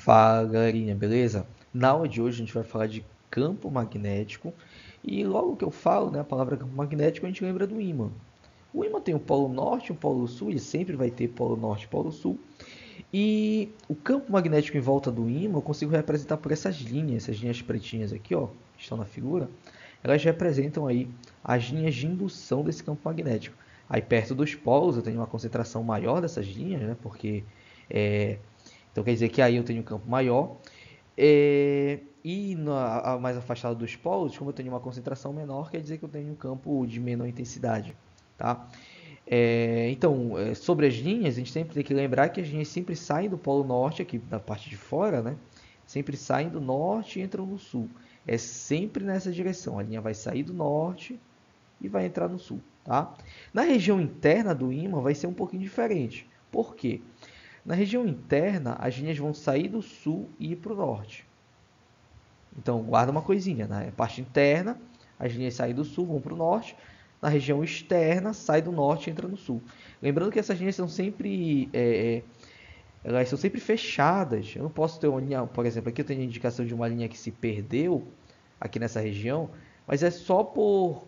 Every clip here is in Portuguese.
Fala, galerinha, beleza? Na aula de hoje a gente vai falar de campo magnético e logo que eu falo, né, a palavra campo magnético, a gente lembra do ímã. O ímã tem o polo norte e o polo sul, ele sempre vai ter polo norte e polo sul. E o campo magnético em volta do ímã eu consigo representar por essas linhas pretinhas aqui, ó, que estão na figura. Elas representam aí as linhas de indução desse campo magnético. Aí perto dos polos eu tenho uma concentração maior dessas linhas, né, porque então quer dizer que aí eu tenho um campo maior. Mais afastado dos polos, como eu tenho uma concentração menor, quer dizer que eu tenho um campo de menor intensidade. Tá? Sobre as linhas, a gente sempre tem que lembrar que as linhas sempre saem do polo norte, aqui da parte de fora, né? Sempre saem do norte e entram no sul. É sempre nessa direção. A linha vai sair do norte e vai entrar no sul. Tá? Na região interna do ímã vai ser um pouquinho diferente. Por quê? Na região interna, as linhas vão sair do sul e ir para o norte. Então, guarda uma coisinha. Na parte interna, as linhas saem do sul, vão para o norte. Na região externa, sai do norte e entra no sul. Lembrando que essas linhas são sempre, elas são sempre fechadas. Eu não posso ter uma linha, por exemplo, aqui eu tenho a indicação de uma linha que se perdeu aqui nessa região, mas é só por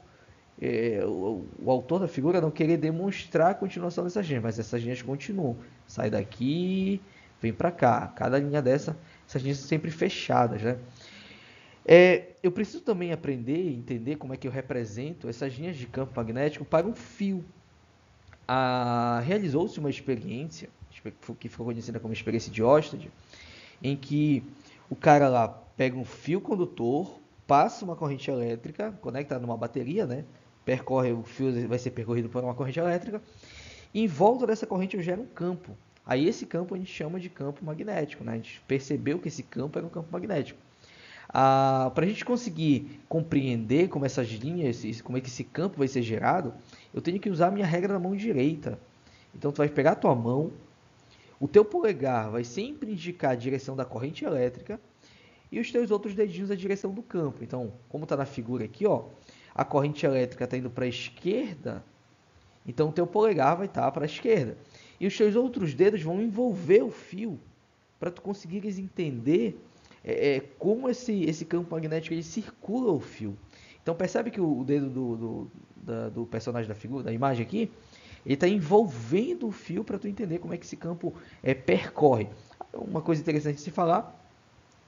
o autor da figura não querer demonstrar a continuação dessas linhas, mas essas linhas continuam. Sai daqui, vem para cá. Cada linha dessa, essas linhas são sempre fechadas, né? Eu preciso também aprender e entender como é que eu represento essas linhas de campo magnético para um fio. Realizou-se uma experiência, que ficou conhecida como experiência de Oersted, em que o cara lá pega um fio condutor, passa uma corrente elétrica, conecta numa bateria, né? Percorre, o fio vai ser percorrido por uma corrente elétrica, e em volta dessa corrente eu gero um campo. Aí esse campo a gente chama de campo magnético, né? A gente percebeu que esse campo era um campo magnético. Para a gente conseguir compreender como essas linhas, como é que esse campo vai ser gerado, eu tenho que usar a minha regra da mão direita. Então tu vai pegar a tua mão, o teu polegar vai sempre indicar a direção da corrente elétrica e os teus outros dedinhos a direção do campo. Então, como está na figura aqui, ó, a corrente elétrica está indo para a esquerda, então o teu polegar vai estar para a esquerda. E os teus outros dedos vão envolver o fio para tu conseguires entender como esse campo magnético ele circula o fio. Então percebe que o dedo do personagem da figura, da imagem aqui, ele está envolvendo o fio para tu entender como é que esse campo percorre. Uma coisa interessante de se falar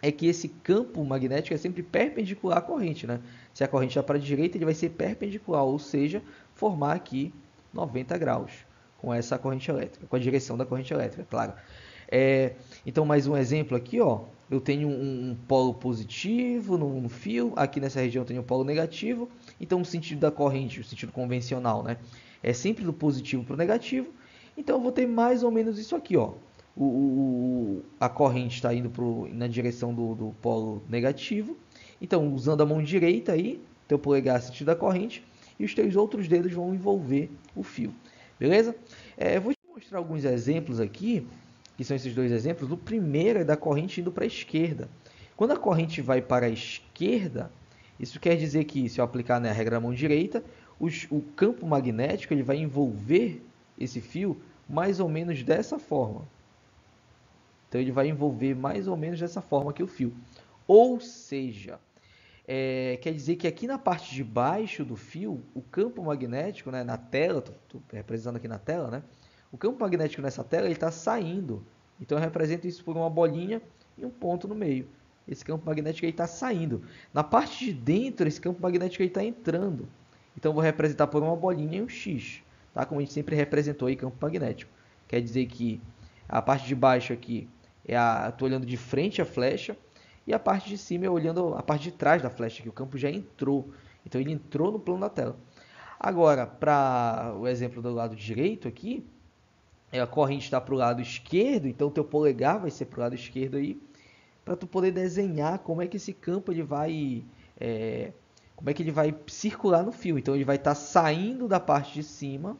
é que esse campo magnético é sempre perpendicular à corrente, né? Se a corrente está para a direita, ele vai ser perpendicular, ou seja, formar aqui 90 graus com essa corrente elétrica, com a direção da corrente elétrica, claro. Então, mais um exemplo aqui, ó. Eu tenho um polo positivo no fio, aqui nessa região eu tenho um polo negativo. Então, o sentido da corrente, o sentido convencional, né? É sempre do positivo para o negativo. Então, eu vou ter mais ou menos isso aqui, ó. A corrente está indo na direção do polo negativo. Então, usando a mão direita aí, teu polegar sentido da corrente, e os teus outros dedos vão envolver o fio. Beleza? Vou te mostrar alguns exemplos aqui, que são esses dois exemplos. O primeiro é da corrente indo para a esquerda. Quando a corrente vai para a esquerda, isso quer dizer que, se eu aplicar, né, a regra da mão direita, o campo magnético ele vai envolver esse fio mais ou menos dessa forma. Então, ele vai envolver mais ou menos dessa forma aqui o fio. Ou seja, quer dizer que aqui na parte de baixo do fio, o campo magnético, né, na tela, estou representando aqui na tela, né? O campo magnético nessa tela está saindo. Então eu represento isso por uma bolinha e um ponto no meio. Esse campo magnético está saindo. Na parte de dentro, esse campo magnético está entrando. Então eu vou representar por uma bolinha e um X. Tá? Como a gente sempre representou aí campo magnético. Quer dizer que a parte de baixo aqui, estou olhando de frente à flecha. E a parte de cima é olhando a parte de trás da flecha, que o campo já entrou. Então ele entrou no plano da tela. Agora, para o exemplo do lado direito aqui, a corrente está para o lado esquerdo, então o teu polegar vai ser para o lado esquerdo aí, para tu poder desenhar como é que esse campo ele vai, como é que ele vai circular no fio. Então ele vai estar saindo da parte de cima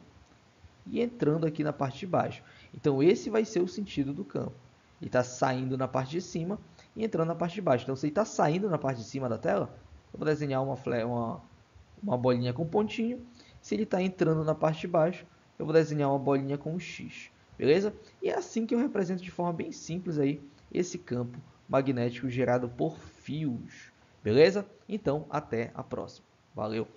e entrando aqui na parte de baixo. Então esse vai ser o sentido do campo. Ele está saindo na parte de cima e entrando na parte de baixo. Então se ele está saindo na parte de cima da tela, eu vou desenhar uma bolinha com pontinho. Se ele está entrando na parte de baixo, eu vou desenhar uma bolinha com um X. beleza? E é assim que eu represento de forma bem simples aí esse campo magnético gerado por fios, beleza? Então, até a próxima. Valeu!